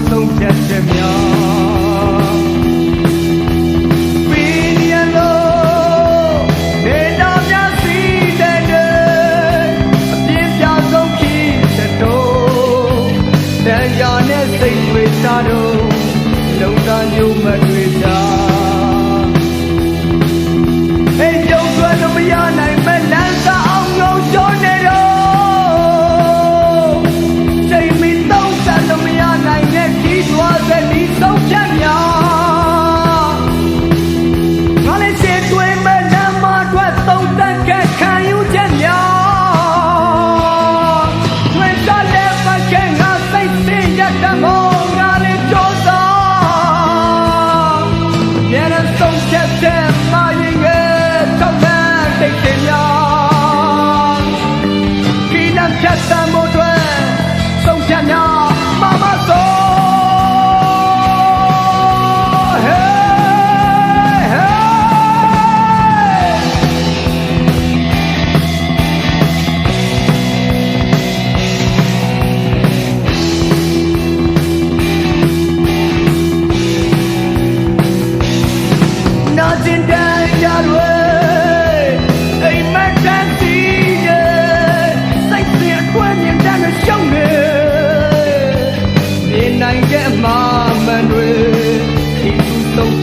ဆုံးဖြတ်ချက်များပင်ရလို့နေတာများစီတဲ့အပြင်းပြဆုံးဖြစ်တဲ့တော့တရားနဲ့စိတ်တွေစားတော့လုံသားညုံမတွေစားအဲ့ကြုံဆွဲလို့မရနိုင်မဲ့လမ်းစာအောင်ငုံကျော်နေတော့သွားတဲ့ဒီဆုံးဖြတ်များငါလည်းရှင်းသွင်းမဲ့လမ်းမထွက်သုံးသပ်ခဲ့ခံယူချက်များတွင်ကြတဲ့ပကဲငါစိတ်သိရတဲ့မောငါလည်းကြောစားရဲ့ဆုံးဖြတ်တဲ့မရင်ရဲ့တောက်တဲ့တိတ်တင်များခိလဖြတ်သမို့တွေဆုံးဖြတ်များမမဆို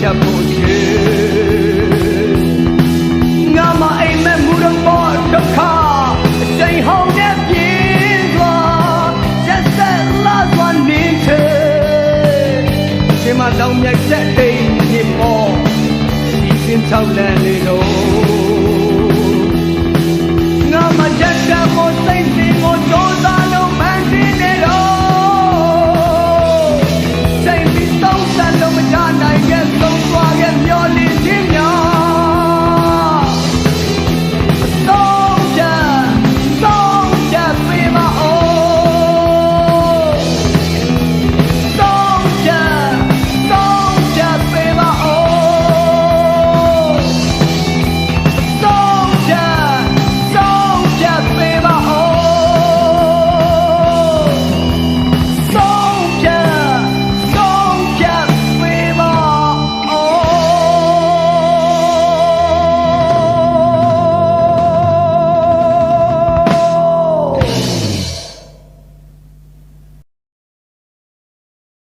ချက်ဖို့ချေငါမအိမ်မက်မှုတော့ပေါ်ဒုက္ခအချိန်ဟောင်းနဲ့ပြင်းသွားရက်ဆက်လာစွာနေတဲ့အချိန်မှတောင်းမြတ်ချက်တိမ်နေပေါ်ဒီစင်ချောက်လန်းနေတော့ငါမချက်တဲ့မို့စိတ်စင်ကို